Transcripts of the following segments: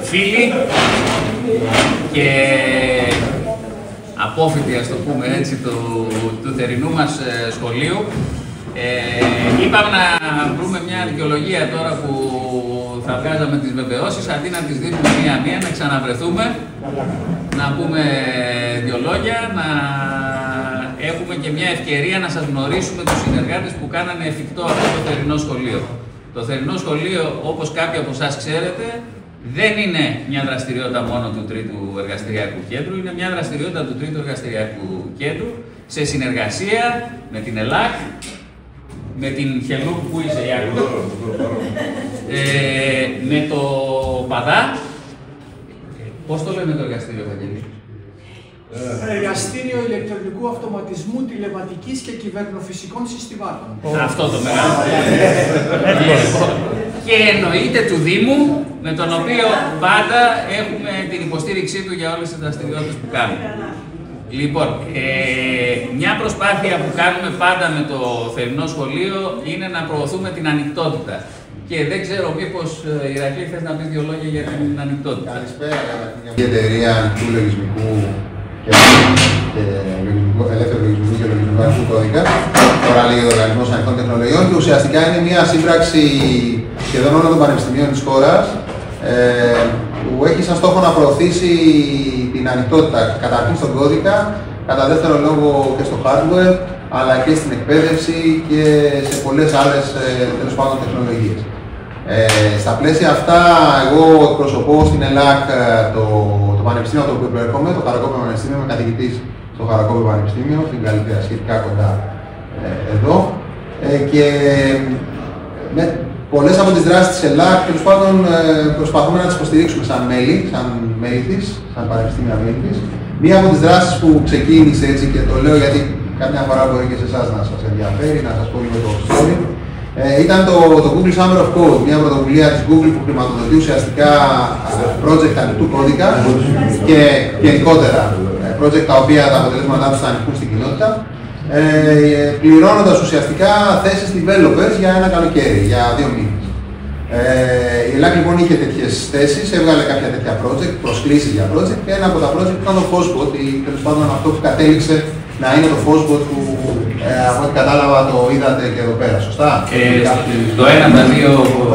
φίλοι και απόφοιτοι, ας το πούμε έτσι, του θερινού μας σχολείου. Είπαμε να βρούμε μια δικαιολογία τώρα που θα βγάζαμε τις βεβαιώσεις, αντί να τις δίνουμε μία-μία, να ξαναβρεθούμε, να πούμε δυο λόγια, να έχουμε και μια ευκαιρία να σας γνωρίσουμε τους συνεργάτες που κάνανε εφικτό αυτό το θερινό σχολείο. Το θερινό σχολείο, όπως κάποιοι από εσάς ξέρετε, δεν είναι μια δραστηριότητα μόνο του Τρίτου Εργαστηριακού Κέντρου, είναι μια δραστηριότητα του Τρίτου Εργαστηριακού Κέντρου σε συνεργασία με την ΕΛΑΚ, με την Χελούπ που είσαι, Ιάκο, με το ΠΑΔΑ. Πώς το λέμε το εργαστήριο, Βαγγέλη? Εργαστήριο ηλεκτρονικού αυτοματισμού, τηλεματικής και κυβερνοφυσικών συστημάτων. Αυτό το μεγάλο. Και εννοείται του Δήμου, με τον οποίο πάντα έχουμε την υποστήριξή του για όλες τις δραστηριότητες που κάνουμε. Λοιπόν, μια προσπάθεια που κάνουμε πάντα με το θερινό σχολείο είναι να προωθούμε την ανοιχτότητα. Και δεν ξέρω μήπως, Ηρακλή, θες να πεις δύο λόγια για την ανοιχτότητα. Καλησπέρα, η εταιρεία του λογισμικού και ελεύθερου λογισμικού και λογισμικού αρχικού κώδικα, τώρα λέγεται Οργανισμός Ανοιχτών Τεχνολογιών, και ουσιαστικά είναι μια σύμπραξη σχεδόν όλων των πανεπιστημίων της χώρας, που έχει σαν στόχο να προωθήσει την ανοιχτότητα καταρχήν στον κώδικα, κατά δεύτερο λόγο και στο hardware, αλλά και στην εκπαίδευση και σε πολλές άλλες τέλος πάντων τεχνολογίες. Στα πλαίσια αυτά, εγώ εκπροσωπώ στην ΕΛΑΚ το πανεπιστήμιο από το οποίο προέρχομαι, το Χαρακόπιο Πανεπιστήμιο, είμαι καθηγητής στο Χαρακόπιο Πανεπιστήμιο, στην Καλυθέα, σχετικά κοντά εδώ. Και πολλές από τις δράσεις της ΕΛΑΚ, τέλος πάντων, προσπαθούμε να τις υποστηρίξουμε σαν μέλη της, σαν πανεπιστήμια μέλη της. Μία από τις δράσεις που ξεκίνησε έτσι, και το λέω γιατί κάποια φορά μπορεί και σε εσάς να σας ενδιαφέρει, να σας πω λίγο το story, ήταν το Google Summer of Code, μια πρωτοβουλία της Google που χρηματοδοτεί ουσιαστικά project ανοιχτού κώδικα και γενικότερα project τα οποία τα αποτελέσματά τους θα ανοιχτούν στην κοινότητα, πληρώνοντας ουσιαστικά θέσεις developers για ένα καλοκαίρι, για 2 μήνες. Η ΕΛΑΚ λοιπόν είχε τέτοιες θέσεις, έβγαλε κάποια τέτοια project, προσκλήσεις για project, και ένα από τα project ήταν το Fosbot, ή τέλος πάντων αυτό που κατέληξε να είναι το Fosbot που από ό,τι κατάλαβα το είδατε και εδώ πέρα, σωστά? Το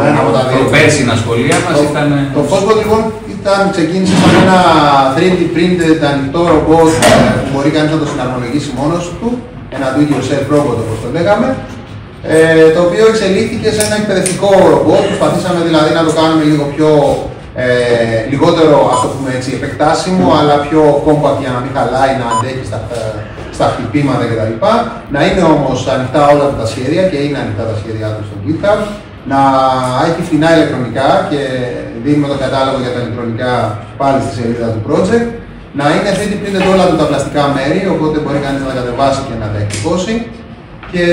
ένα από τα δύο πέρσινα σχολεία μας ήταν... Το Fosbot λοιπόν ξεκίνησε σαν ένα 3D printed ανοιχτό ρομπότ που μπορεί κανείς να το συναρμολογήσει μόνος του, ένα do-it-yourself robot όπως το λέγαμε, το οποίο εξελίχθηκε σε ένα εκπαιδευτικό ρομπότ. Προσπαθήσαμε δηλαδή να το κάνουμε λίγο πιο λιγότερο, ας το πούμε έτσι, επεκτάσιμο, αλλά πιο compact για να μην χαλάει, να αντέχει στα χτυπήματα κτλ. Να είναι όμως ανοιχτά όλα τα σχέδια, και είναι ανοιχτά τα σχέδιά του στο GitHub. Να έχει φθηνά ηλεκτρονικά, και δίνουμε το κατάλογο για τα ηλεκτρονικά πάλι στη σελίδα του project. Να είναι 3D printed όλα του τα πλαστικά μέρη, οπότε μπορεί κανείς να τα κατεβάσει και να τα εκτυπώσει. Και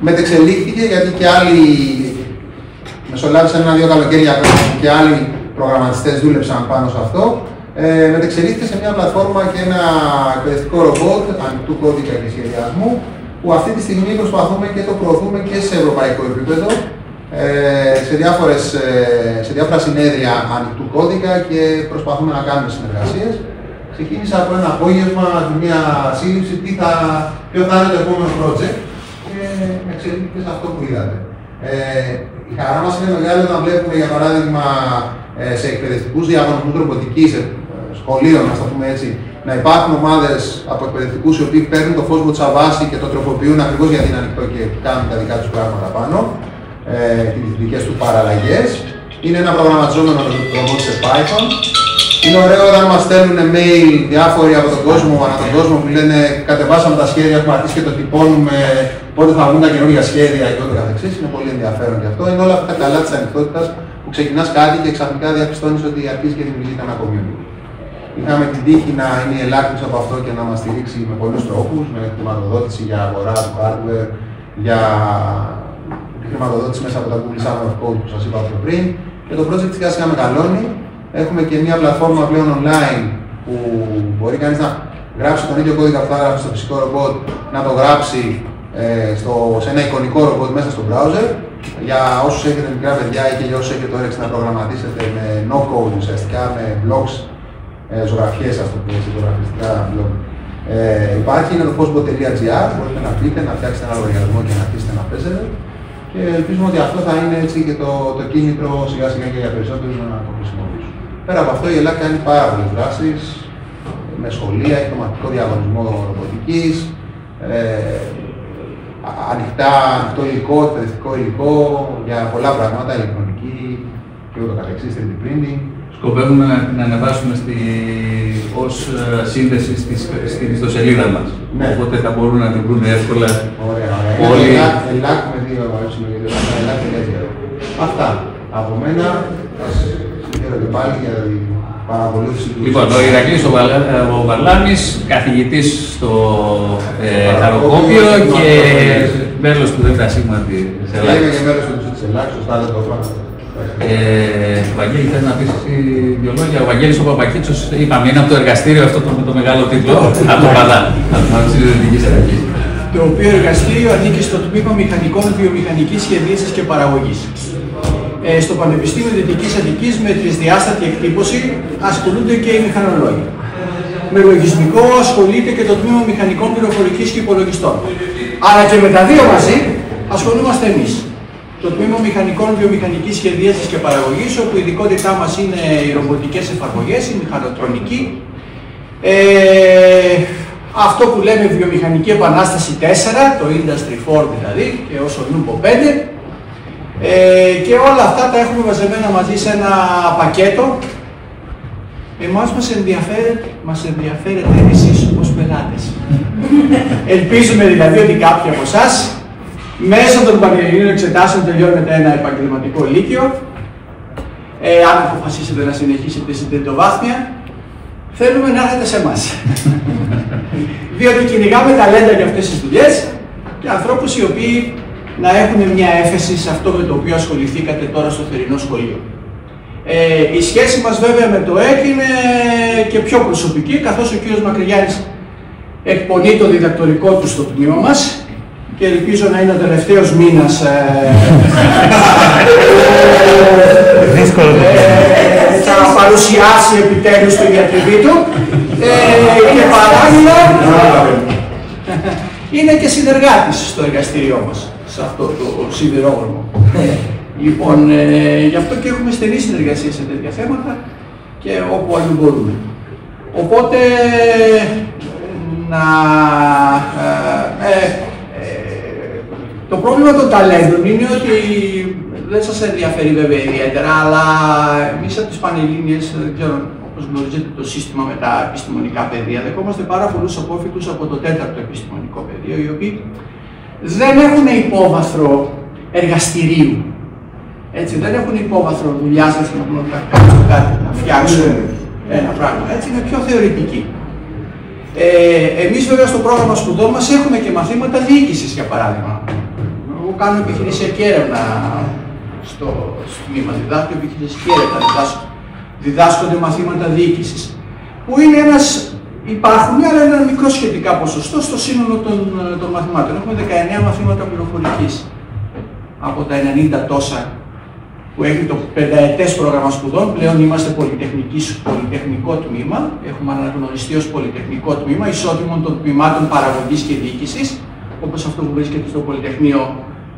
μετεξελίχθηκε, γιατί και άλλοι μεσολάβησαν 1-2 καλοκαίρια και άλλοι προγραμματιστές δούλεψαν πάνω σε αυτό. Μετεξελίχθηκε σε μια πλατφόρμα και ένα εκπαιδευτικό ρομπότ ανοιχτού κώδικα και σχεδιασμού, που αυτή τη στιγμή προσπαθούμε και το προωθούμε και σε ευρωπαϊκό επίπεδο, σε διάφορα συνέδρια ανοιχτού κώδικα, και προσπαθούμε να κάνουμε συνεργασίες. Ξεκίνησα από ένα απόγευμα μια σύλληψη ποιο θα είναι το επόμενο project, και εξελίχθηκε σε αυτό που είδατε. Η χαρά μας είναι μεγάλη όταν βλέπουμε, για παράδειγμα, σε εκπαιδευτικούς διαγωνισμούς ρομποτικής σχολείων, να το πούμε έτσι, να υπάρχουν ομάδες από εκπαιδευτικούς οι οποίοι παίρνουν το Fosbot σαν βάση και το τροποποιούν ακριβώς γιατί είναι ανοιχτό και κάνουν τα δικά τους πράγματα πάνω, τις δικές τους παραλλαγές. Είναι ένα προγραμματιζόμενο ρομπότ σε Python. Είναι ωραίο όταν μας στέλνουν mail διάφοροι από τον κόσμο, ανά τον κόσμο, που λένε κατεβάσαμε τα σχέδια, έχουμε αρχίσει και το τυπώνουμε, πότε θα βγουν τα καινούργια σχέδια και ό,τι καθεξής. Είναι πολύ ενδιαφέρον και αυτό. Είναι όλα αυτά τα καλά της ανοιχτότητας, που ξεκινάς κάτι και ξαφνικά διαπιστώνεις ότι αρχίζει και δημιουργείται ένα community. Είχαμε την τύχη να είναι η ΕΛΑΚ από αυτό και να μας στηρίξει με πολλούς τρόπους, με χρηματοδότηση για αγορά του hardware, για χρηματοδότηση μέσα από τα Google Summer of Code που σας είπα πιο πριν. Και το project σιγά σιγά μεγαλώνει. Έχουμε και μια πλατφόρμα πλέον online που μπορεί κανείς να γράψει τον ίδιο κώδικα που θα γράψει στο φυσικό ρομπότ, να το γράψει σε ένα εικονικό ρομπότ μέσα στο browser, Για όσους έχετε μικρά παιδιά ή και για όσους έχετε όρεξη να προγραμματίσετε με no-code ουσιαστικά, με blogs, ζωγραφιές, ας το πούμε, ζωγραφιστικά blog. Υπάρχει, είναι το postbot.gr, μπορείτε να μπείτε, να φτιάξετε ένα λογαριασμό και να αρχίσετε να παίζετε. Και ελπίζουμε ότι αυτό θα είναι έτσι και το κίνητρο σιγά σιγά και για περισσότερους να το χρησιμοποιήσουν. Πέρα από αυτό, η Ελλάδα κάνει πάρα πολλές δράσεις με σχολεία, έχει τοματικό διαγωνισμό ρομποτικής, ανοιχτό υλικό, εκπαιδευτικό υλικό για πολλά πράγματα, ηλεκτρονική και ούτω καθεξής, 3D printing. Σκοπεύουμε να την ανεβάσουμε ως σύνδεση στην ιστοσελίδα μας. Ναι. Οπότε θα μπορούν να την βρουν εύκολα. Ωραία, όλοι. Ελάκ με δύο ελάκ.gr. Αυτά. Από μένα, σας συγχαίρω και πάλι για την παρακολούθηση του. Λοιπόν, ο Ηρακλής ο Βαρλάμης, καθηγητής στο Χαροκόπιο και μέλος του ΔΣ της Ελλάδας. Είμαι και μέλος του ΔΣ της Ελλάδας, σωστά δεν το είπα. Βαγγέλη, θες να πεις εσύ δύο λόγια? Ο Βαγγέλης ο Παπακίτσος, είπαμε, είναι από το εργαστήριο αυτό με το μεγάλο τίτλο, από το ΠΑΔΑ, από την Δυτικής Ελλάδας. Το οποίο εργαστήριο ανήκει στο τμήμα Μηχανικών Βιομηχανικής Σχεδίασης και Παραγωγής. Στο Πανεπιστήμιο Δυτικής Αττικής με τρισδιάστατη εκτύπωση ασχολούνται και οι μηχανολόγοι. Με λογισμικό ασχολείται και το τμήμα Μηχανικών Πληροφορικής και Υπολογιστών. Αλλά και με τα δύο μαζί ασχολούμαστε εμείς. Το τμήμα Μηχανικών Βιομηχανικής Σχεδίασης και Παραγωγής, όπου η ειδικότητά μας είναι οι ρομποτικές εφαρμογές, η μηχανοτρονική, αυτό που λέμε βιομηχανική επανάσταση 4, το Industry 4 δηλαδή, και όσο Νούμπο 5, και όλα αυτά τα έχουμε μαζεμένα μαζί σε ένα πακέτο. Εμάς μας ενδιαφέρετε εσείς ως πελάτες. Ελπίζουμε δηλαδή ότι κάποιοι από εσάς μέσω των πανελληνίων εξετάσεων τελειώνετε ένα επαγγελματικό λύκειο. Αν αποφασίσετε να συνεχίσετε στην τριτοβάθμια, θέλουμε να έρθετε σε εμάς. Διότι κυνηγάμε ταλέντα για αυτές τις δουλειές και ανθρώπους οι οποίοι να έχουν μια έφεση σε αυτό με το οποίο ασχοληθήκατε τώρα στο θερινό σχολείο. Η σχέση μας βέβαια με το ΕΚ είναι και πιο προσωπική, καθώς ο κύριος Μακρυγιάννης εκπονεί το διδακτορικό του στο τμήμα μας και ελπίζω να είναι ο τελευταίος μήνας θα παρουσιάσει επιτέλους το διατριβή του και παράλληλα είναι και συνεργάτης στο εργαστήριό μας, σε αυτό το σιδηρόδρομο. Λοιπόν, γι' αυτό και έχουμε στενή συνεργασία σε τέτοια θέματα και όπου αλλού μπορούμε. Οπότε, το πρόβλημα των ταλέντων είναι ότι δεν σας ενδιαφέρει βέβαια ιδιαίτερα, αλλά εμείς από τις Πανελλήνιες, δεν ξέρω, όπως γνωρίζετε το σύστημα με τα επιστημονικά πεδία, δεχόμαστε πάρα πολλούς απόφοιτους από το 4ο επιστημονικό πεδίο, οι οποίοι δεν έχουν υπόβαθρο εργαστηρίου. Έτσι, δεν έχουν υπόβαθρο δουλειάς να κάνουν κάτι, να φτιάξουν ένα πράγμα. Έτσι, είναι πιο θεωρητική. Εμείς βέβαια στο πρόγραμμα σπουδών μας έχουμε και μαθήματα διοίκησης, για παράδειγμα. Εγώ κάνω επιχειρησιακή έρευνα στο τμήμα, διδάσκω επιχειρησιακή έρευνα, διδάσκονται μαθήματα διοίκησης. Που είναι υπάρχουν, αλλά είναι ένα μικρό σχετικά ποσοστό στο σύνολο των μαθημάτων. Έχουμε 19 μαθήματα πληροφορικής από τα 90 τόσα που έχει το πενταετές πρόγραμμα σπουδών. Πλέον είμαστε πολυτεχνικό τμήμα, έχουμε αναγνωριστεί ως πολυτεχνικό τμήμα, ισότιμων των τμήματων παραγωγής και διοίκησης, όπως αυτό που βρίσκεται στο Πολυτεχνείο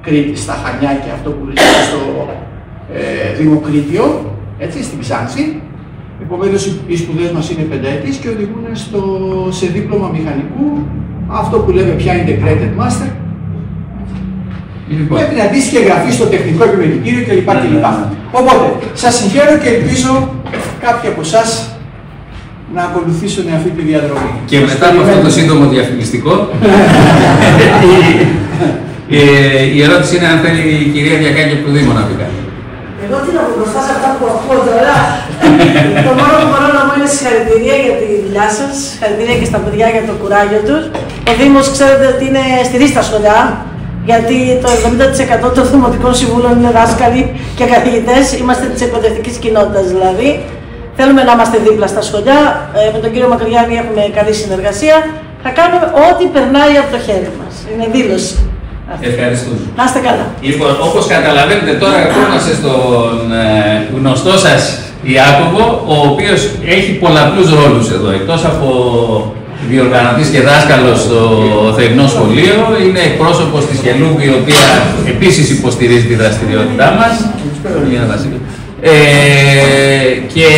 Κρήτης, στα Χανιά, και αυτό που βρίσκεται στο Δημοκρίτιο, έτσι, στην Ξάνθη. Επομένως, οι σπουδές μας είναι πενταετής και οδηγούν σε δίπλωμα μηχανικού, αυτό που λέμε πια Integrated Master, με την αντίστοιχη εγγραφή στο τεχνικό επιμελητήριο κλπ. Οπότε, σας συγχαίρω και ελπίζω κάποιοι από εσάς να ακολουθήσουν αυτή τη διαδρομή. Και μετά από αυτό το σύντομο διαφημιστικό, η ερώτηση είναι αν θέλει η κυρία Διακάκη του Δήμου να πει κάτι. Εγώ τι να πω μπροστά σε αυτά που ακούω τώρα. Το μόνο που μπορώ να πω είναι συγχαρητήρια για τη δουλειά σας, συγχαρητήρια και στα παιδιά για το κουράγιο τους. Ο Δήμος ξέρετε ότι είναι στηρίζει τα σχολιά, γιατί το 70% των δημοτικών συμβούλων είναι δάσκαλοι και καθηγητές, είμαστε της εκπαιδευτικής κοινότητας δηλαδή. Θέλουμε να είμαστε δίπλα στα σχολιά, με τον κύριο Μακρυγιάννη έχουμε καλή συνεργασία. Θα κάνουμε ό,τι περνάει από το χέρι μας. Είναι δήλωση Ευχαριστούμε. Να είστε καλά. Λοιπόν, όπως καταλαβαίνετε τώρα ερχόμαστε στον γνωστό σας Ιάκωβο, ο οποίος έχει πολλαπλούς ρόλους εδώ. Εκτός από διοργανωτής και δάσκαλος στο θερινό σχολείο, είναι εκπρόσωπος της Χελούγκ, η οποία επίσης υποστηρίζει τη δραστηριότητά μας. Και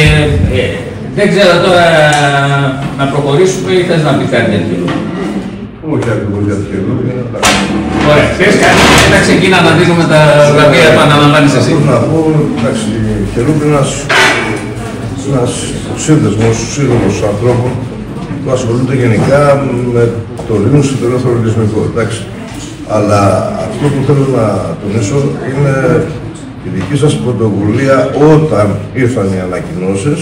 δεν ξέρω τώρα να προχωρήσουμε ή θες να πει κάτι για τη Χελούγκ. Όχι ακριβώς για τη Χελούγκ. Ωραία, θες κάτι και θα ξεκινά να δίνουμε τα βραβεία που αναλαμβάνεις εσύ. Να πω, εντάξει, η Χελούγκ είναι ένας σύνδεσμος ανθρώπων που ασχολούνται γενικά με το Linux και το ελεύθερο λογισμικό, εντάξει. Αλλά αυτό που θέλω να τονίσω είναι η δική σας πρωτοβουλία όταν ήρθαν οι ανακοινώσεις,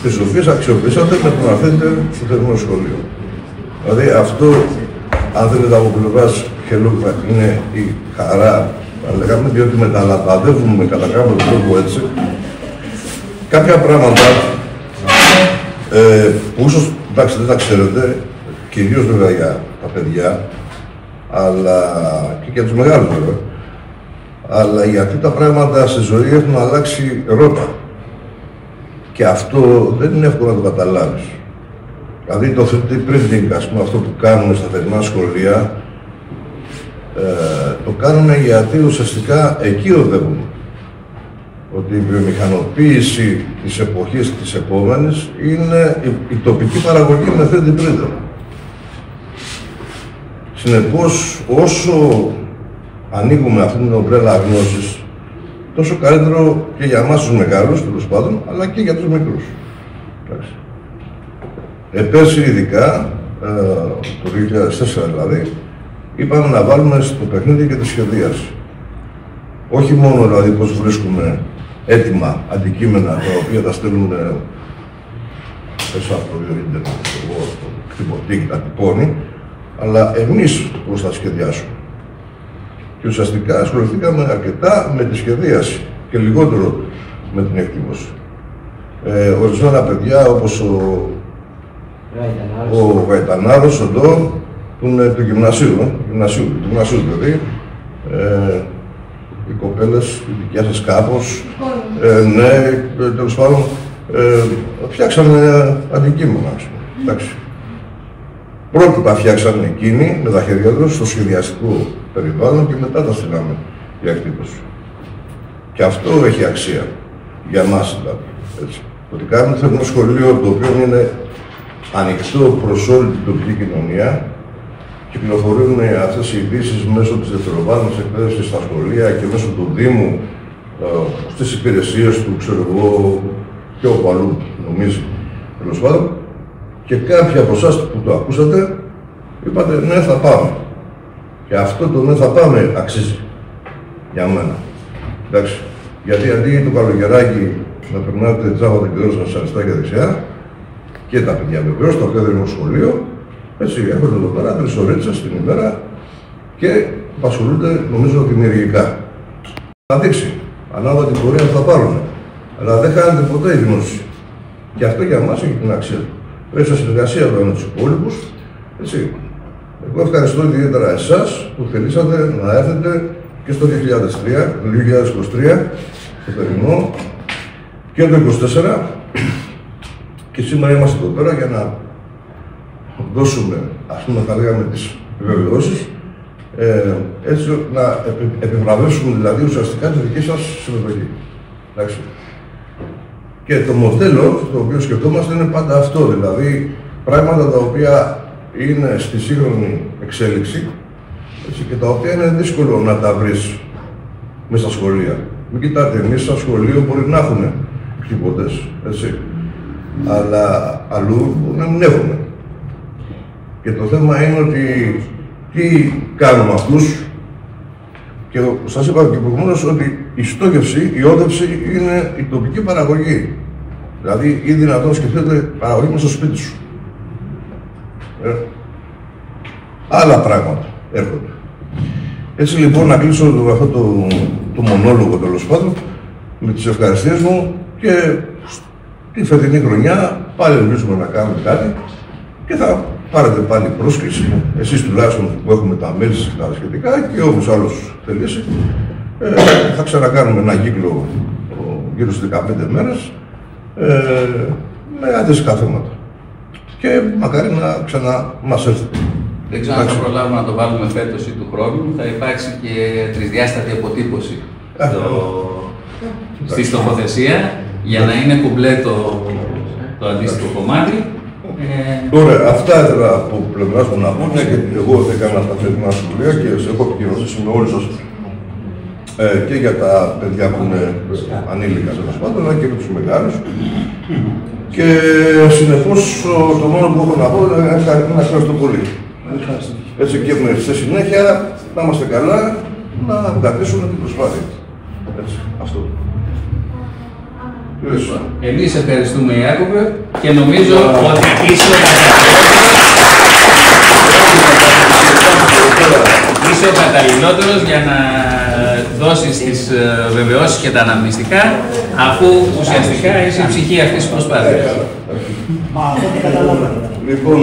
τις οποίες αξιοποιήσατε με το να φέρετε στο θερινό σχολείο. Δηλαδή αυτό, αν θέλετε από πλευράς Χελούγκ, είναι η χαρά, θα λέγαμε, διότι μεταλαμπαδεύουμε κατά κάποιο τρόπο έτσι κάποια πράγματα που ίσως, εντάξει, δεν τα ξέρετε, κυρίως βέβαια για τα παιδιά, αλλά και για τους μεγάλους βέβαια, αλλά γιατί τα πράγματα στη ζωή έχουν αλλάξει ρότα. Και αυτό δεν είναι εύκολο να το καταλάβεις. Δηλαδή το 3D printing, ας πούμε, αυτό που κάνουμε στα θερινά σχολεία, το κάνουμε γιατί ουσιαστικά εκεί οδεύουμε. Ότι η βιομηχανοποίηση της εποχής της επόμενης είναι η τοπική παραγωγή με 3D printer. Συνεπώς, όσο ανοίγουμε αυτήν την ομπρέλα γνώσης, τόσο καλύτερο και για εμάς τους μεγάλους, τέλος πάντων, αλλά και για τους μικρούς. Πέρσι ειδικά, το 2004 δηλαδή, είπαμε να βάλουμε στο παιχνίδι και τη σχεδίαση. Όχι μόνο δηλαδή πώς βρίσκουμε έτοιμα αντικείμενα τα οποία τα στέλνουμε μέσα από το ίντερνετ, το χτυπωτή και τα τυπώνει, αλλά εμείς πώς θα σχεδιάσουμε. Και ουσιαστικά ασχοληθήκαμε αρκετά με τη σχεδίαση και λιγότερο με την εκτίμωση. Ορισμένα παιδιά όπως ο Γαϊτανάδος, ο Ντό, που είναι του γυμνασίου δηλαδή, οι κοπέλες, οι δικιά σας κάπως, ναι, τέλος πάντων, φτιάξανε αντικείμενα, εντάξει. Πρότυπα φτιάξανε εκείνοι με τα χέρια τους στο σχεδιαστικό περιβάλλον και μετά τα στείλαμε για εκτύπωση. Και αυτό έχει αξία για εμάς δηλαδή. Έτσι. Ότι κάνουμε θερινό σχολείο το οποίο είναι ανοιχτό προς όλη την τοπική κοινωνία, κυκλοφορούν αυτές οι ειδήσεις μέσω της δευτεροβάθμιας εκπαίδευσης στα σχολεία και μέσω του Δήμου, στις υπηρεσίες του, ξέρω εγώ, και όπου αλλού νομίζει, τέλος πάντων. Και κάποιοι από εσάς που το ακούσατε, είπατε ναι θα πάμε. Και αυτό το ναι θα πάμε αξίζει για μένα. Εντάξει. Γιατί αντί το καλοκαιράκι να περνάτε τσάβα την καιρό σας αριστερά και δεξιά, και τα παιδιά βεβαίως, το ακαδημικό σχολείο, έτσι έρχονται εδώ πέρα 3 ώρες την ημέρα και απασχολούνται νομίζω δημιουργικά. Θα δείξει, ανάλογα την πορεία που θα πάρουν. Αλλά δεν χάνεται ποτέ η γνώση. Και αυτό για εμάς έχει την αξία του. Πρέπει σε συνεργασία με τους υπόλοιπους. Έτσι. Εγώ ευχαριστώ ιδιαίτερα εσάς που θελήσατε να έρθετε και στο 2023, το θερινό, και το 2024. Και σήμερα είμαστε εδώ πέρα για να δώσουμε, ας πούμε, θα λέγαμε, τις επιβεβαιώσεις, έτσι να επιβραβεύσουμε δηλαδή ουσιαστικά τη δική σας συμμετοχή. Εντάξει. Και το μοντέλο το οποίο σκεφτόμαστε είναι πάντα αυτό, δηλαδή πράγματα τα οποία είναι στη σύγχρονη εξέλιξη, έτσι, και τα οποία είναι δύσκολο να τα βρεις μέσα στα σχολεία. Μην κοιτάτε, εμείς στα σχολείο μπορεί να έχουμε χτυπωτές, έτσι, αλλά αλλού μπορεί να μην έχουμε. Και το θέμα είναι ότι τι κάνουμε αυτούς, και σας είπα και προηγουμένως ότι η στόχευση, η όδευση είναι η τοπική παραγωγή. Δηλαδή, ή δυνατόν σκεφτείτε παραγωγή μέσα στο σπίτι σου. Άλλα πράγματα έρχονται. Έτσι λοιπόν, να κλείσω αυτό το μονόλογο τέλος πάντων με τις ευχαριστίες μου και τη φετινή χρονιά πάλι ελπίζουμε να κάνουμε κάτι και θα πάρετε πάλι πρόσκληση, εσείς τουλάχιστον που έχουμε τα mails και τα σχετικά και όπως άλλος θελήσει, θα ξανακάνουμε ένα κύκλο γύρω στις 15 μέρες με αντίστοιχα θέματα. Και μακάρι να ξαναμάς έρθετε. Δεν ξέρω αν θα προλάβουμε να το βάλουμε φέτος ή του χρόνου. Θα υπάρξει και τρισδιάστατη αποτύπωση στη στοχοθεσία για να είναι κουμπλέτο το αντίστοιχο κομμάτι. Ωραία, αυτά ήθελα από πλευράς μου να πω, και εγώ έκανα τα θετικά σχολεία και έχω επικοινωνήσει με όλους σας και για τα παιδιά που είναι ανήλικα τέλος πάντων, αλλά και για τους μεγάλους. Και συνεχώς το μόνο που έχω να πω είναι να ευχαριστώ πολύ. Έτσι και στη συνέχεια να είμαστε καλά, να κρατήσουμε την προσπάθεια. Έτσι, αυτό. Εμείς ευχαριστούμε, Ιάκωβε, και νομίζω ότι είσαι ο καταλληλότερος για να δώσεις τις βεβαιώσεις και τα αναμνηστικά, αφού ουσιαστικά είσαι η ψυχή αυτής της προσπάθειας. Μα αυτό δεν καταλαβαίνω. Λοιπόν,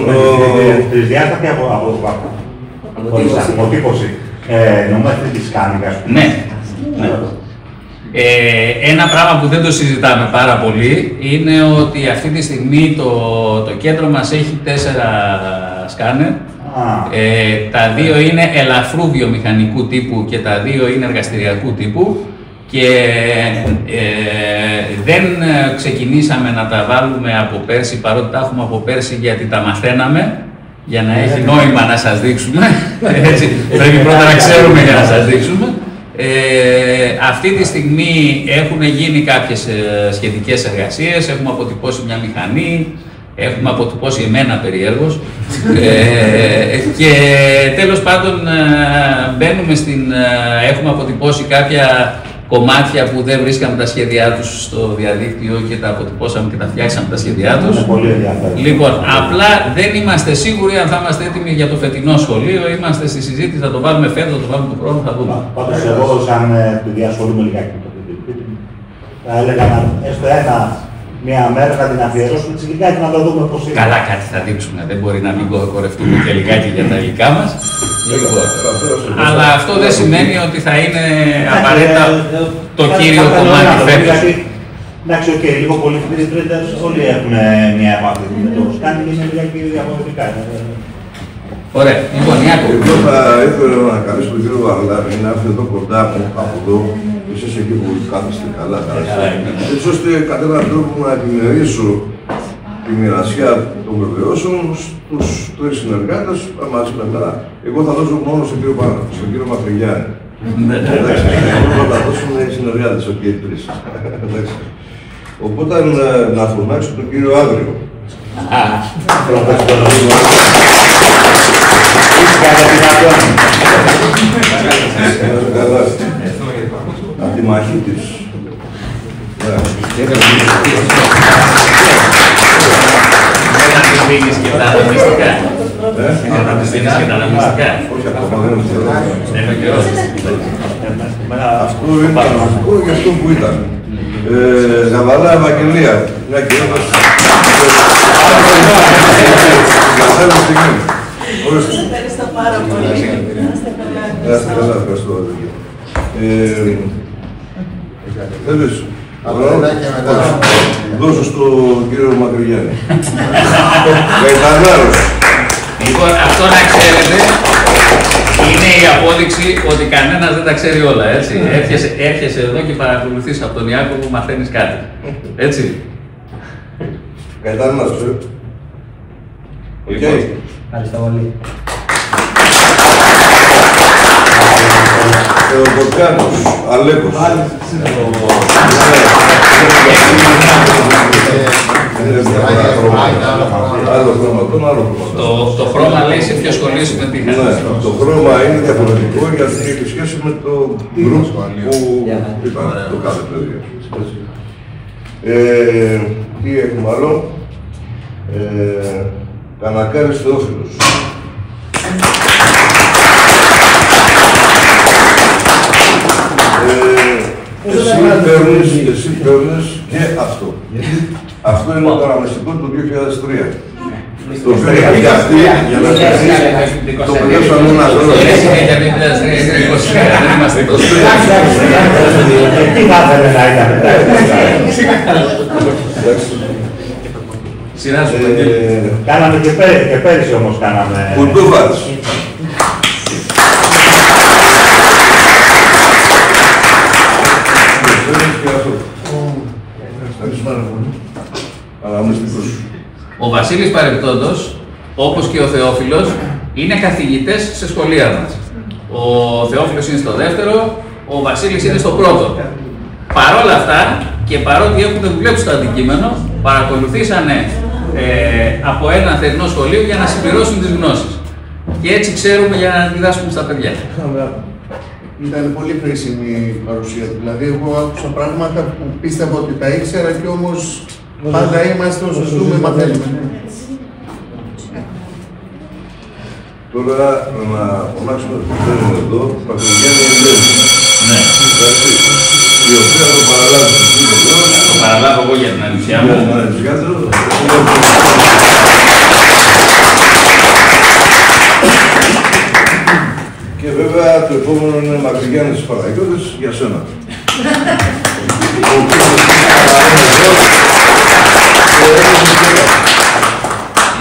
τρισδιάστατη αποτύπωση, νομίζω της σκάνικας. Ναι. Ένα πράγμα που δεν το συζητάμε πάρα πολύ είναι ότι αυτή τη στιγμή το κέντρο μας έχει 4 σκάνερ. Τα 2 είναι ελαφρού βιομηχανικού τύπου και τα 2 είναι εργαστηριακού τύπου και δεν ξεκινήσαμε να τα βάλουμε από πέρσι, παρότι τα έχουμε από πέρσι γιατί τα μαθαίναμε για να έχει νόημα να σας δείξουμε. Έτσι, πρέπει πρώτα να ξέρουμε για να σας δείξουμε. Αυτή τη στιγμή έχουν γίνει κάποιες σχετικές εργασίες, έχουμε αποτυπώσει μια μηχανή, έχουμε αποτυπώσει εμένα περιέργως και τέλος πάντων μπαίνουμε έχουμε αποτυπώσει κάποια κομμάτια που δεν βρίσκαμε τα σχέδιά τους στο διαδίκτυο και τα αποτυπώσαμε και τα φτιάξαμε τα σχέδιά τους. Λοιπόν, απλά δεν είμαστε σίγουροι αν θα είμαστε έτοιμοι για το φετινό σχολείο, είμαστε στη συζήτηση, θα το βάλουμε φέτος, θα το βάλουμε του χρόνου, θα δούμε. Πάντως εγώ σαν επειδή ασχολούμαι λιγάκι με το παιδί, θα έλεγα έστω μία μέρα θα την αφιερώσουμε τη λιγάκι να το δούμε πώς είναι. Καλά, κάτι θα δείξουμε, δεν μπορεί να μην κορευτούμε και λιγάκι για τα υλικά μας. Αλλά αυτό δεν σημαίνει ότι θα είναι απαραίτητα το κύριο κομμάτι φέτος. Εντάξει, λίγο πολύ όλοι έχουν μια επαφή με το σκάνι και είναι λιγάκι διαφορετικά. Ωραία, λοιπόν, Ιάκωβο. Εγώ θα ήθελα να καλέσω τον κύριο Βαρλάρη να έρθει εδώ κοντά μου, από εδώ, εσείς εκεί που κάθεστε καλά, έτσι ώστε κατά έναν τρόπο να επιμερίσω τη μοιρασιά των βεβαιώσεων στους 3 συνεργάτες μαζί με μένα. Εγώ θα δώσω μόνο στον κύριο Μακρυγιάννη. Εντάξει, εγώ θα δώσουν οι συνεργάτες, όχι οι 3. Οπότε να φωνάξω τον κύριο Άγριο. Από τη μαχή της. Δεν θα της δίνεις και τα αναμνηστικά. Δεν θα της δίνεις και τα αναμνηστικά. Όχι ακόμα, δεν είναι καιρός. Αυτό είναι πραγματικό για αυτό που ήταν. Γαβαλά Ευαγγελία, μια κυρίας. Ευχαριστώ πάρα πολύ. Ευχαριστώ. Θέλεις, δώσω στον κύριο Μακρυγιάννη. Γαϊτανάρος. Λοιπόν, αυτό να ξέρετε, είναι η απόδειξη ότι κανένας δεν τα ξέρει όλα, έτσι. Έρχεσαι εδώ και παρακολουθείς από τον Ιάκωβο που μαθαίνεις κάτι. Έτσι. Γαϊτανάρος, Ευχαριστώ πολύ. Ο Μπορκάνος, Αλέκος. Άλλο χρώμα, το χρώμα λέει σε ποιο σχολείο συμμετείχα. Το χρώμα είναι διαφορετικό γιατί έχει σχέση με το γκρουπ που ήταν το κάθε παιδί. Τι έχουμε άλλο. Κανακάρης Θεόφιλος. Εσύ παίρνεις και αυτό. Αυτό είναι το αναμνηστικό του 2003. Στο σπίτι αυτή, για να το πληρώσαμε ένα δώρο. Το Τι θα ήθελε να ήταν μετά. Σειρά σου, Κάναμε και πέρυσι όμως κάναμε. Κουντούβατς. Ο Βασίλης παρεπτόντος, όπως και ο Θεόφιλος, είναι καθηγητές σε σχολεία μας. Ο Θεόφιλος είναι στο δεύτερο, ο Βασίλης είναι στο πρώτο. Παρόλα αυτά, και παρότι έχουν δουλέψει στο αντικείμενο, παρακολουθήσανε από ένα θερινό σχολείο για να συμπληρώσουν τις γνώσεις. Και έτσι ξέρουμε για να διδάσκουμε στα παιδιά. Ήταν πολύ χρήσιμη η παρουσία του. Δηλαδή, εγώ άκουσα πράγματα που πίστευα ότι τα ήξερα και όμως πάντα είμαστε όσο ζούμε, μαθαίνουμε. Τώρα να φωνάξουμε το φέρνουμε εδώ, Παγκογέννη Ελένη. Ναι. Η οποία το παραλάβει στο σπίτι. Το παραλάβω εγώ για την ανησιά μου. Και βέβαια το επόμενο είναι Μακρυγιάννης Παναγιώτης για σένα.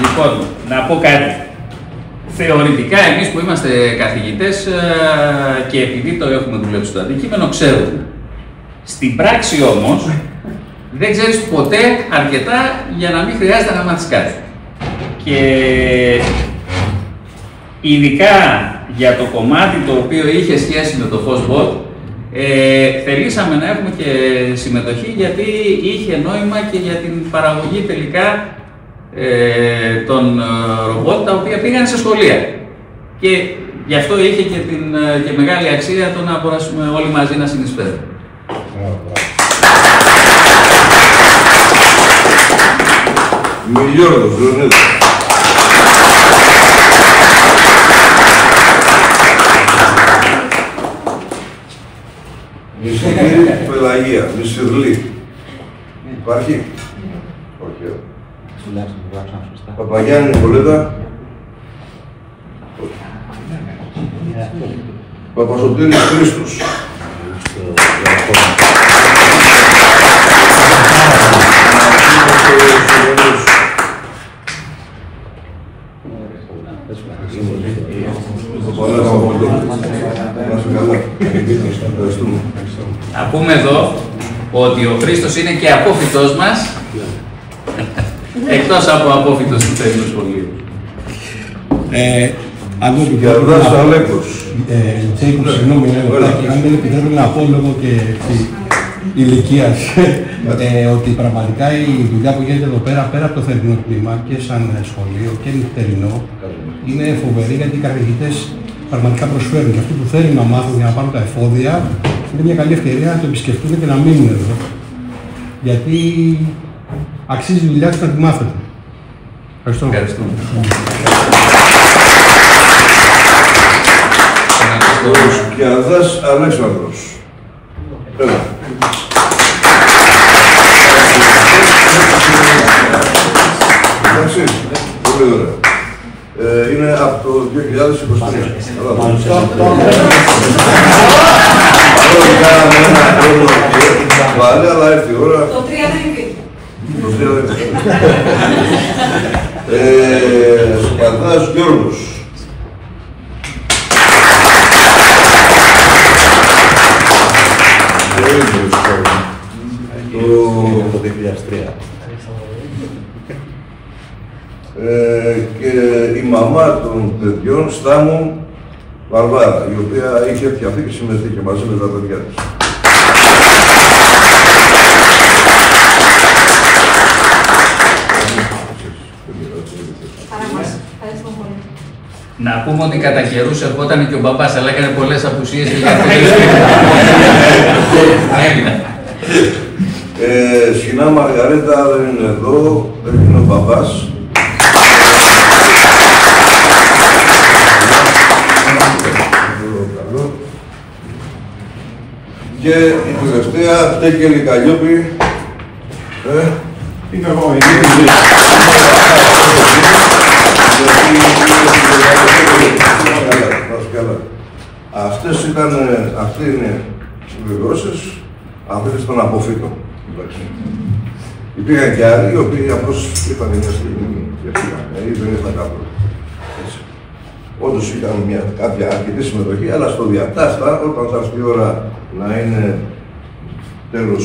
Λοιπόν, να πω κάτι. Θεωρητικά εμείς που είμαστε καθηγητές και επειδή το έχουμε δουλέψει στο αντικείμενο, ξέρουμε. Στην πράξη όμως, δεν ξέρεις ποτέ αρκετά για να μην χρειάζεται να μάθεις κάτι. Και ειδικά για το κομμάτι το οποίο είχε σχέση με το FOSBOT, θελήσαμε να έχουμε και συμμετοχή γιατί είχε νόημα και για την παραγωγή τελικά των ρομπότ τα οποία πήγαν σε σχολεία. Και γι' αυτό είχε και μεγάλη αξία το να μπορέσουμε όλοι μαζί να συνεισφέρουμε. Μιλιόρδος, Λεωνίδος. Μισηρλή Πελαγία, Μισηρλή. Υπάρχει? Όχι. Παπαγιάννη Νικολέτα. Παπασωτήρης Χρήστος. Να πούμε εδώ ότι ο Χρήστος είναι και απόφοιτός μας, εκτός από απόφοιτος του θερινού σχολείου. Γιαρδάς Αλέκος. Τσέικο, συγγνώμη, αν δεν επιτρέπει να πω λόγω και ηλικίας, ότι πραγματικά η δουλειά που γίνεται εδώ πέρα, πέρα από το θερινό κλίμα και σαν σχολείο και νυχτερινό, είναι φοβερή γιατί οι καθηγητές πραγματικά προσφέρουν. Και αυτοί που θέλουν να μάθουν για να πάρουν τα εφόδια, είναι μια καλή ευκαιρία να το επισκεφτούν και να μείνουν εδώ. Γιατί αξίζει η δουλειά τους να τη μάθετε. Ευχαριστώ. Ευχαριστούμε. Ο Σκιαδάς Αλέξανδρος. Έλα. Εντάξει, πολύ ωραία. Είναι από το 2023. Παρόλο κάναμε ένα χρόνο και πάλι, αλλά έρθει η ώρα. Το 3 δεν υπήρχε. Το 3 δεν υπήρχε. Σκιαδάς Γιώργος. Το 2003. Και η μαμά των παιδιών, Στάμου Βαρβάρα, η οποία είχε φτιαχτεί και συμμετείχε μαζί με τα παιδιά της. Να πούμε ότι κατά καιρούς ερχόταν και ο μπαμπάς, αλλά έκανε πολλές απουσίες και για Σχοινά Μαργαρέτα δεν είναι εδώ, δεν είναι ο μπαμπάς. Και η τελευταία, Τέκελη Καλλιόπη. Είμαι εγώ, Αυτοί είναι βεβαιώσεις, αυτές των αποφύτων. Υπήρχαν και άλλοι, οι οποίοι απλώς ήρθαν μια στιγμή και φύγανε, ή δεν ήρθαν κάπου. Όντως είχαν κάποια αρκετή συμμετοχή, αλλά στο διατάστα, όταν θα έρθει η ώρα να είναι τέλος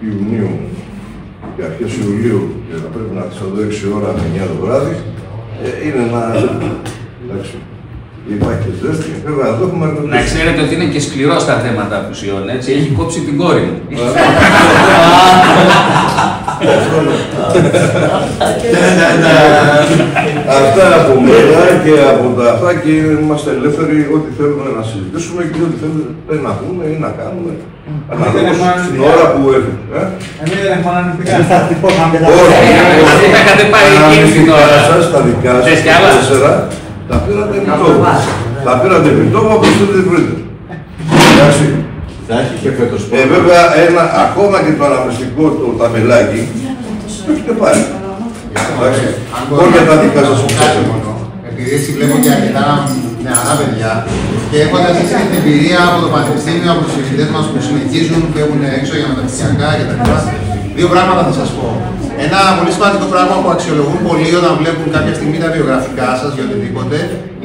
Ιουνίου και αρχές Ιουλίου και θα πρέπει να έρθει εδώ 6 ώρα με 9 το βράδυ, είναι ένα... εντάξει. Υπάρχει και ζέστη, βέβαια εδώ έχουμε... Να ξέρετε ότι είναι και σκληρό στα θέματα απουσιών, έτσι, έχει κόψει την κόρη μου. Αυτά από μένα και από τα αυτά και είμαστε ελεύθεροι ό,τι θέλουμε να συζητήσουμε και ό,τι θέλουμε να πούμε ή να κάνουμε. Στην ώρα που έρχεται. Εμείς δεν έχουμε αναλυτικά. Εμείς θα χτυπώσαμε και τα Αυτοί θα είχατε πάει εκείνη την ώρα. Τα δικά σας, τα 4, τα πήρατε επιτόπου. Τα πήρατε επιτόπου από το βρείτε. Εντάξει. Θα έχει και φέτος. Βέβαια, ακόμα και το αναμνηστικό το ταμπελάκι το έχετε πάρει. Όχι για τα δικά σας μόνο. Επειδή έτσι βλέπω και αρκετά νεαρά παιδιά και έχοντας έτσι την εμπειρία από το πανεπιστήμιο, από τους φοιτητές μας που συνεχίζουν, φεύγουν έξω για μεταπτυχιακά κτλ. Δύο πράγματα θα σας πω. Ένα πολύ σημαντικό πράγμα που αξιολογούν πολλοί όταν βλέπουν κάποια στιγμή τα βιογραφικά σας για οτιδήποτε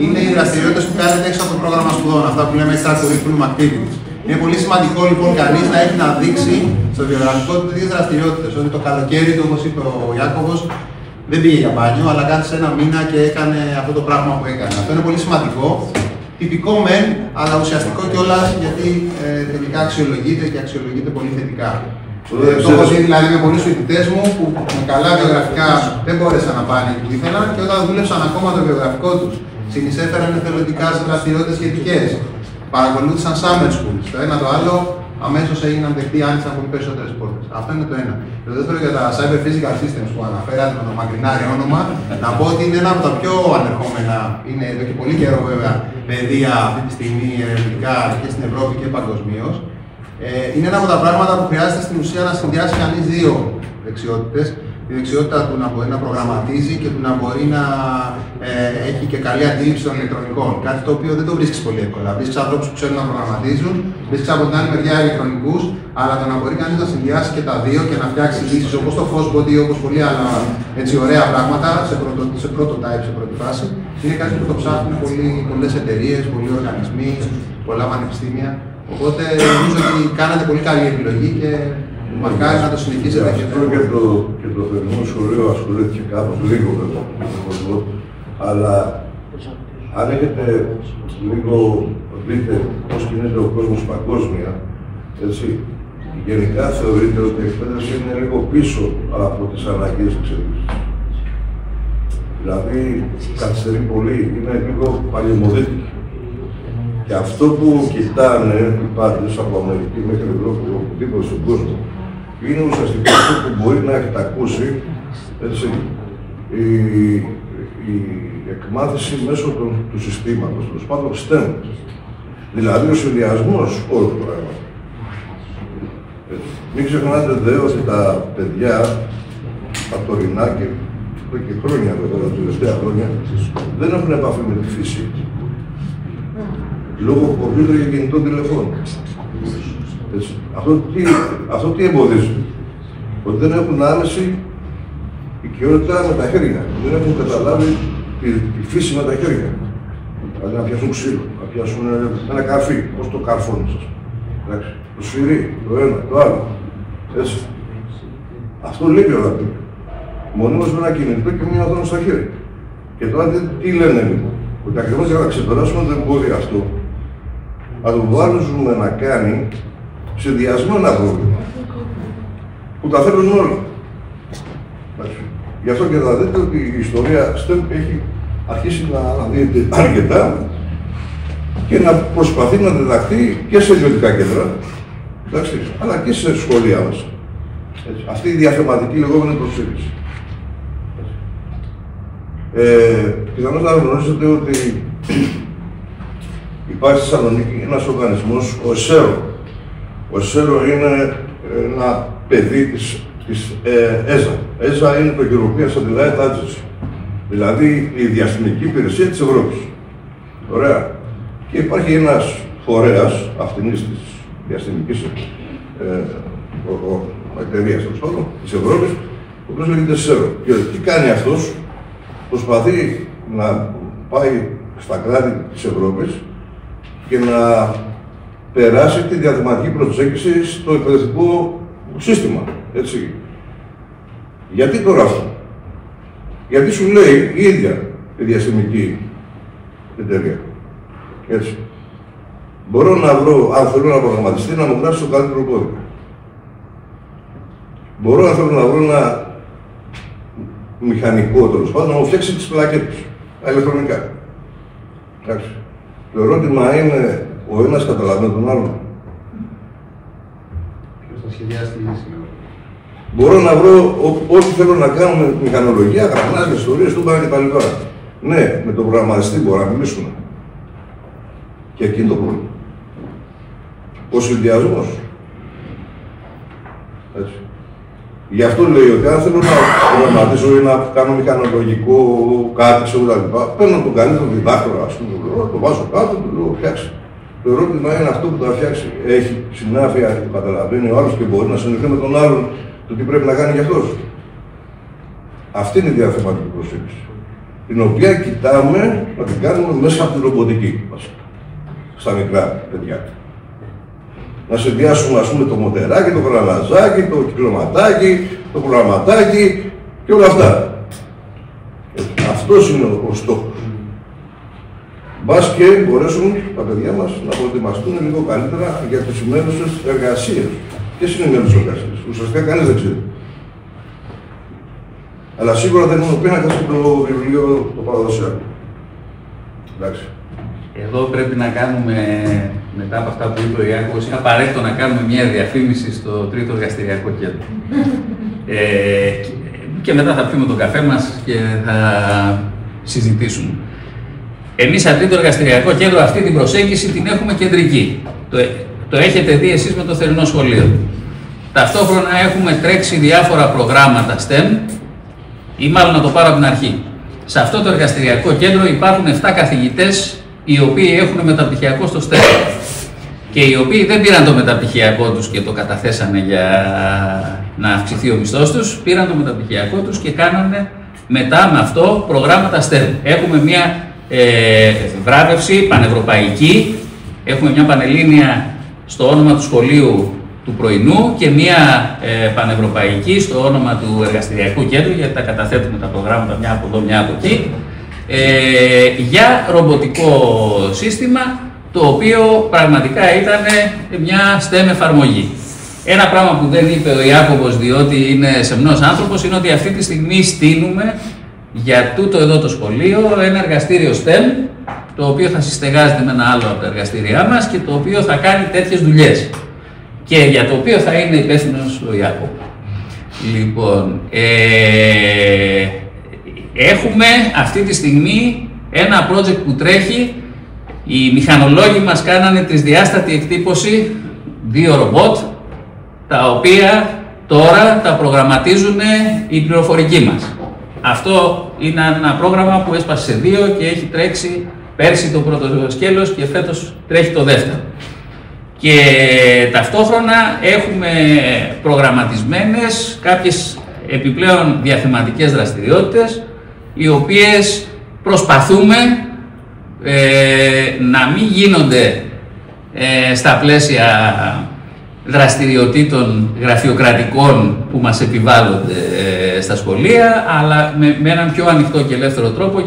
είναι οι δραστηριότητες που κάνετε έξω από το πρόγραμμα σπουδών, αυτά που λέμε extra curriculum activities. Είναι πολύ σημαντικό λοιπόν κανείς να έχει να δείξει στο βιογραφικό του τέτοιες δραστηριότητες. Ότι το καλοκαίρι του, όπως είπε ο Ιάκωβος, δεν πήγε για μπάνιο, αλλά κάθισε ένα μήνα και έκανε αυτό το πράγμα που έκανε. Αυτό είναι πολύ σημαντικό. Τυπικό μεν, αλλά ουσιαστικό κιόλας γιατί τελικά αξιολογείται και αξιολογείται πολύ θετικά. Το έχω δει δηλαδή με πολλούς φοιτητές μου που με καλά βιογραφικά δεν μπόρεσαν να πάνε που ήθελαν και όταν δούλεψαν ακόμα το βιογραφικό τους, συνεισέφεραν εθελοντικά σε δραστηριότητες σχετικές. Παρακολούθησαν summer schools. Το ένα το άλλο αμέσως έγιναν δεκτοί, άνοιξαν πολύ περισσότερες πόρτες. Αυτό είναι το ένα. Το δεύτερο για τα cyber physical systems που αναφέρατε με το μακρινάρι όνομα, να πω ότι είναι ένα από τα πιο ανερχόμενα, είναι εδώ και πολύ καιρό βέβαια, παιδεία αυτή τη στιγμή ερευνητικά και στην Ευρώπη και παγκοσμίως. Είναι ένα από τα πράγματα που χρειάζεται στην ουσία να συνδυάσει κανείς δύο δεξιότητες. Τη δεξιότητα του να μπορεί να προγραμματίζει και του να μπορεί να έχει και καλή αντίληψη των ηλεκτρονικών. Κάτι το οποίο δεν το βρίσκεις πολύ εύκολα. Βρίσκεις ανθρώπους που ξέρουν να προγραμματίζουν, βρίσκεις από την άλλη μεριά ηλεκτρονικούς, αλλά το να μπορεί κανείς να συνδυάσει και τα δύο και να φτιάξει λύσεις όπως το Fosbody, όπως πολλοί άλλα έτσι ωραία πράγματα σε πρώτο type, σε πρώτη φάση, είναι κάτι που το ψάχνουν πολλές εταιρείες, πολλοί οργανισμοί, πολλά πανεπιστήμια. Οπότε νομίζω ότι κάνατε πολύ καλή επιλογή και μακάρι να το συνεχίσετε. Και το θερινό σχολείο ασχολήθηκε κάπως λίγο με τον κόσμο, αλλά αν έχετε λίγο δείτε πώς κινείται ο κόσμος παγκόσμια, έτσι, γενικά θεωρείται ότι η εκπαίδευση είναι λίγο πίσω από τις αναγκαίες εξελίξεις. Δηλαδή, καθυστερεί πολύ, είναι λίγο παλιωμοδίτικη. Και αυτό που κοιτάνε οι πάντες από Αμερική μέχρι Ευρώπη, οπουδήποτε στον κόσμο, είναι ουσιαστικά αυτό που μπορεί να έχετε ακούσει, έτσι, η εκμάθηση μέσω του συστήματος, τέλος πάντων STEM. Δηλαδή ο συνδυασμός όλων των πράγματων. Μην ξεχνάτε δε ότι τα παιδιά, τα τωρινά και εδώ και χρόνια, βέβαια, τα τελευταία χρόνια, δεν έχουν επαφή με τη φύση. Λόγω κομπιούτερ και κινητών τηλεφώνων. Αυτό τι εμποδίζει. Ότι δεν έχουν άμεση οικειότητα με τα χέρια. Δεν έχουν καταλάβει τη φύση με τα χέρια. Δηλαδή να πιάσουν ξύλο, να πιάσουν ένα καρφί, πώς το καρφώνει σας. Το σφυρί, το ένα, το άλλο. Έτσι. Αυτό λείπει όλα αυτά. Μονίμως με ένα κινητό και μια οθόνη στα χέρια. Και τώρα τι λένε λοιπόν. Ότι ακριβώς για να ξεπεράσουμε το εμπόδιο αυτό, θα το βάλουμε να κάνει συνδυασμό ένα πρόβλημα που τα θέλουν όλοι. Γι' αυτό και θα δείτε ότι η ιστορία STEM έχει αρχίσει να αναδύεται αρκετά και να προσπαθεί να διδαχθεί και σε ιδιωτικά κέντρα, εντάξει, αλλά και σε σχολεία μας. Αυτή η διαθεματική λεγόμενη προσήλυση. Πιθανώς να γνωρίζετε ότι υπάρχει στη Θεσσαλονίκη ένας οργανισμός, ο ΕΣΕΡΟ. Ο ΕΣΕΡΟ είναι ένα παιδί της ΕΖΑ. ΕΖΑ είναι το European Satellite Agency. Δηλαδή η διαστημική υπηρεσία της Ευρώπης. Ωραία. Και υπάρχει ένας φορέας αυτινής της διαστημικής εταιρείας της Ευρώπης, ο οποίος λέγεται ΣΕΡΟ. Και τι κάνει αυτός? Προσπαθεί να πάει στα κράτη της Ευρώπης και να περάσει τη διαθεματική προσέγγιση στο εκπαιδευτικό σύστημα. Έτσι. Γιατί τώρα αυτό? Γιατί σου λέει η ίδια η διαστημική εταιρεία. Έτσι. Μπορώ να βρω, αν θέλω να προγραμματιστεί, να μου γράψει το καλύτερο κώδικα. Μπορώ, αν θέλω να βρω ένα μηχανικό, τέλος πάντων, να μου φτιάξει τις πλακέτες, τα ηλεκτρονικά. Εντάξει. Το ερώτημα είναι, ο ένας καταλαβαίνει τον άλλον. Ποιος θα σχεδιάσει τη λύση? Μπορώ να βρω ό,τι θέλω να κάνω με μηχανολογία, γραμμές, ιστορίες, τούμπα κτλ. Ναι, με τον προγραμματιστή μπορώ να μιλήσουμε. Και εκείνο το πρόβλημα. Ο συνδυασμός. Έτσι. Γι' αυτό λέει ότι αν θέλω να προγραμματίσω ή να κάνω μηχανολογικό κάτι, ξέρω τα λοιπά, παίρνω τον καλύτερο διδάκτορα, ας πούμε, το βάζω κάτω, το λέω φτιάξει. Το ερώτημα είναι αυτό που θα φτιάξει. Έχει συνάφεια, το καταλαβαίνει ο άλλος και μπορεί να συνεχίσει με τον άλλον το τι πρέπει να κάνει γι' αυτός. Αυτή είναι η διαθεματική προσέγγιση. Την οποία κοιτάμε να την κάνουμε μέσα από την ρομποτική μας. Στα μικρά παιδιά. Να συνδυάσουμε, ας πούμε, το μοτεράκι, το γραναζάκι, το κυκλωματάκι, το προγραμματάκι και όλα αυτά. Αυτός είναι ο στόχος. Μπας και μπορέσουν τα παιδιά μας να προετοιμαστούν λίγο καλύτερα για τις σημαίνουσες εργασίες. Ποιες είναι οι σημαίνουσες εργασίες? Ουσιαστικά κανείς δεν ξέρει. Αλλά σίγουρα δεν είναι ο πίνακας και το βιβλίο το παραδοσιακό. Εντάξει. Εδώ πρέπει να κάνουμε, μετά από αυτά που είπε ο Ιάκωβος, είναι απαραίτητο να κάνουμε μια διαφήμιση στο τρίτο εργαστηριακό κέντρο. Και μετά θα πιούμε τον καφέ μας και θα συζητήσουμε. Εμείς σαν τρίτο εργαστηριακό κέντρο αυτή την προσέγγιση την έχουμε κεντρική. Το έχετε δει εσείς με το θερινό σχολείο. Ταυτόχρονα έχουμε τρέξει διάφορα προγράμματα STEM, ή μάλλον να το πάρω από την αρχή. Σε αυτό το εργαστηριακό κέντρο υπάρχουν 7 καθηγητές οι οποίοι έχουν μεταπτυχιακό στο STEM και οι οποίοι δεν πήραν το μεταπτυχιακό τους και το καταθέσανε για να αυξηθεί ο μισθός τους, πήραν το μεταπτυχιακό τους και κάνανε μετά με αυτό προγράμματα STEM. Έχουμε μια βράβευση πανευρωπαϊκή, έχουμε μια πανελλήνια στο όνομα του σχολείου του πρωινού και μια πανευρωπαϊκή στο όνομα του εργαστηριακού κέντρου, γιατί τα καταθέτουμε τα προγράμματα μια από εδώ, μια από εκεί, για ρομποτικό σύστημα, το οποίο πραγματικά ήταν μια STEM εφαρμογή. Ένα πράγμα που δεν είπε ο Ιάκωβος, διότι είναι σεμνός άνθρωπος, είναι ότι αυτή τη στιγμή στείνουμε για τούτο εδώ το σχολείο ένα εργαστήριο STEM, το οποίο θα συστεγάζεται με ένα άλλο από τα εργαστήριά μας και το οποίο θα κάνει τέτοιες δουλειές. Και για το οποίο θα είναι υπεύθυνος ο Ιάκωβος. Λοιπόν, έχουμε αυτή τη στιγμή ένα project που τρέχει. Οι μηχανολόγοι μας κάνανε τρισδιάστατη εκτύπωση 2 ρομπότ, τα οποία τώρα τα προγραμματίζουν οι πληροφορικοί μας. Αυτό είναι ένα πρόγραμμα που έσπασε σε 2 και έχει τρέξει πέρσι το πρώτο σκέλος και φέτος τρέχει το δεύτερο. Και ταυτόχρονα έχουμε προγραμματισμένες κάποιες επιπλέον διαθεματικές δραστηριότητες, οι οποίες προσπαθούμε να μην γίνονται στα πλαίσια δραστηριοτήτων γραφειοκρατικών που μας επιβάλλονται στα σχολεία, αλλά με έναν πιο ανοιχτό και ελεύθερο τρόπο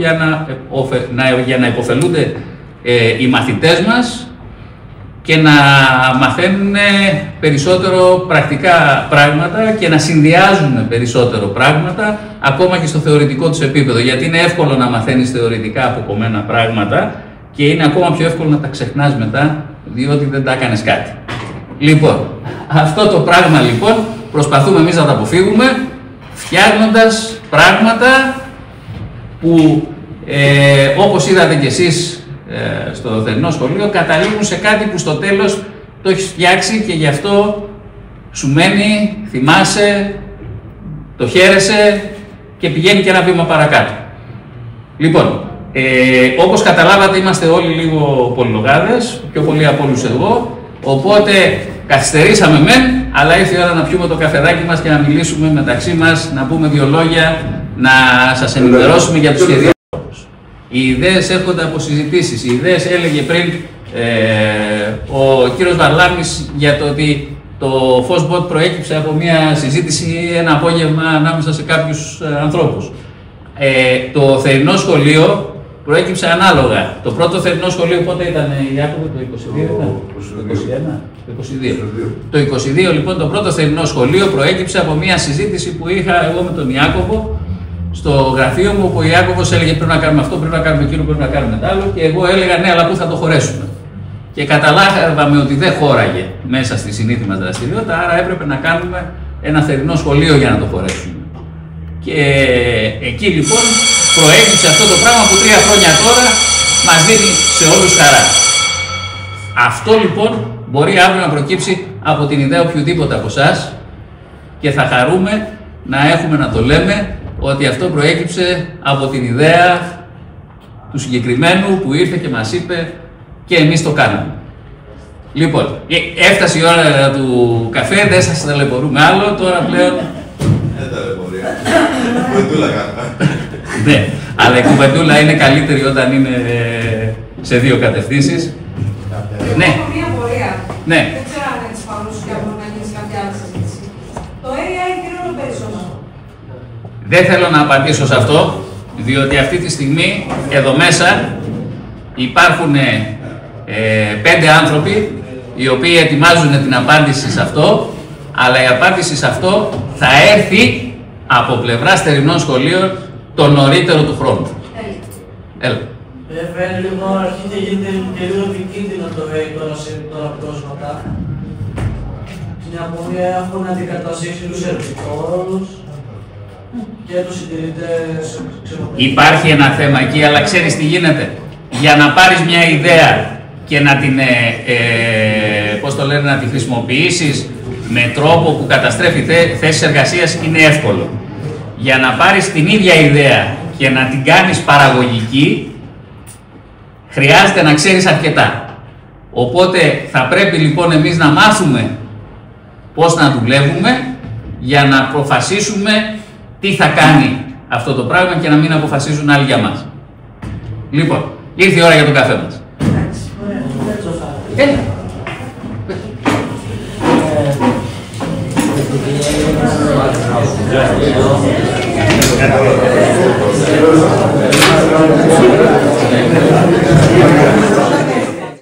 για να υποφελούνται οι μαθητές μας και να μαθαίνουν περισσότερο πρακτικά πράγματα και να συνδυάζουν περισσότερο πράγματα ακόμα και στο θεωρητικό τους επίπεδο. Γιατί είναι εύκολο να μαθαίνεις θεωρητικά αποκομμένα πράγματα και είναι ακόμα πιο εύκολο να τα ξεχνάς μετά, διότι δεν τα έκανες κάτι. Λοιπόν, αυτό το πράγμα λοιπόν προσπαθούμε εμείς να τα αποφύγουμε, φτιάχνοντας πράγματα που όπως είδατε κι εσείς στο θερινό σχολείο, καταλήγουν σε κάτι που στο τέλος το έχεις φτιάξει και γι' αυτό σου μένει, θυμάσαι, το χαίρεσαι και πηγαίνει και ένα βήμα παρακάτω. Λοιπόν, όπως καταλάβατε είμαστε όλοι λίγο πολυλογάδες, πιο πολλοί από όλους εγώ, οπότε καθυστερήσαμε μεν, αλλά ήρθε η ώρα να πιούμε το καφεδάκι μας και να μιλήσουμε μεταξύ μας, να πούμε δύο λόγια, να σας ενημερώσουμε για τους σχεδιασμούς. Οι ιδέες έρχονται από συζητήσεις. Οι ιδέες έλεγε πριν ο κύριος Βαρλάμης για το ότι το Fosbot προέκυψε από μια συζήτηση ένα απόγευμα ανάμεσα σε κάποιους ανθρώπους. Το θερινό σχολείο προέκυψε ανάλογα. Το πρώτο θερινό σχολείο πότε ήταν, Ιάκωβε, το 22? Το 22 λοιπόν το πρώτο θερινό σχολείο προέκυψε από μια συζήτηση που είχα εγώ με τον Ιάκωβο στο γραφείο μου, όπου ο Ιάκωβος έλεγε πρέπει να κάνουμε αυτό, πρέπει να κάνουμε εκείνο, πρέπει να κάνουμε τ' άλλο και εγώ έλεγα ναι, αλλά πού θα το χωρέσουμε. Και καταλάβαμε ότι δεν χώραγε μέσα στη συνήθη μας δραστηριότητα, άρα έπρεπε να κάνουμε ένα θερινό σχολείο για να το χωρέσουμε. Και εκεί λοιπόν προέκυψε αυτό το πράγμα που 3 χρόνια τώρα μας δίνει σε όλους χαρά. Αυτό λοιπόν μπορεί αύριο να προκύψει από την ιδέα οποιοδήποτε από εσάς και θα χαρούμε να έχουμε να το λέμε ότι αυτό προέκυψε από την ιδέα του συγκεκριμένου που ήρθε και μας είπε και εμείς το κάναμε. Λοιπόν, έφτασε η ώρα του καφέ, δεν σας ταλαιπωρούμε άλλο, τώρα πλέον... Δεν ταλαιπωρία, κουβεντούλα κάνουμε. Ναι, αλλά η κουβεντούλα είναι καλύτερη όταν είναι σε 2 κατευθύνσεις. Ναι. Έχω μία πορεία. Ναι. Δεν ξέρω αν έτσι παρούσε και μπορεί να γίνει κάποια άλλη συζήτηση. Το AI τι ρόλο παίζει όλο αυτό? Δεν θέλω να απαντήσω σε αυτό, διότι αυτή τη στιγμή εδώ μέσα υπάρχουν 5 άνθρωποι οι οποίοι ετοιμάζουν την απάντηση σε αυτό, αλλά η απάντηση σε αυτό θα έρθει από πλευρά θερινών σχολείων το νωρίτερο του χρόνου. Έλα. Φαίνεται λοιπόν αρχίζει και γίνεται και λίγο επικίνδυνο το AI τώρα πρόσφατα. Στην Ιαπωνία έχουν αντικαταστήσει τους ερευνητικούς και τους συντηρητές. Υπάρχει ένα θέμα εκεί, αλλά ξέρεις τι γίνεται. Για να πάρεις μια ιδέα και να την, να τη χρησιμοποιήσεις με τρόπο που καταστρέφει θέσεις εργασίας είναι εύκολο. Για να πάρεις την ίδια ιδέα και να την κάνεις παραγωγική, χρειάζεται να ξέρεις αρκετά. Οπότε θα πρέπει λοιπόν εμείς να μάθουμε πώς να δουλεύουμε για να αποφασίσουμε τι θα κάνει αυτό το πράγμα και να μην αποφασίζουν άλλοι για μας. Λοιπόν, ήρθε η ώρα για τον καφέ μας. Έλα. Gracias.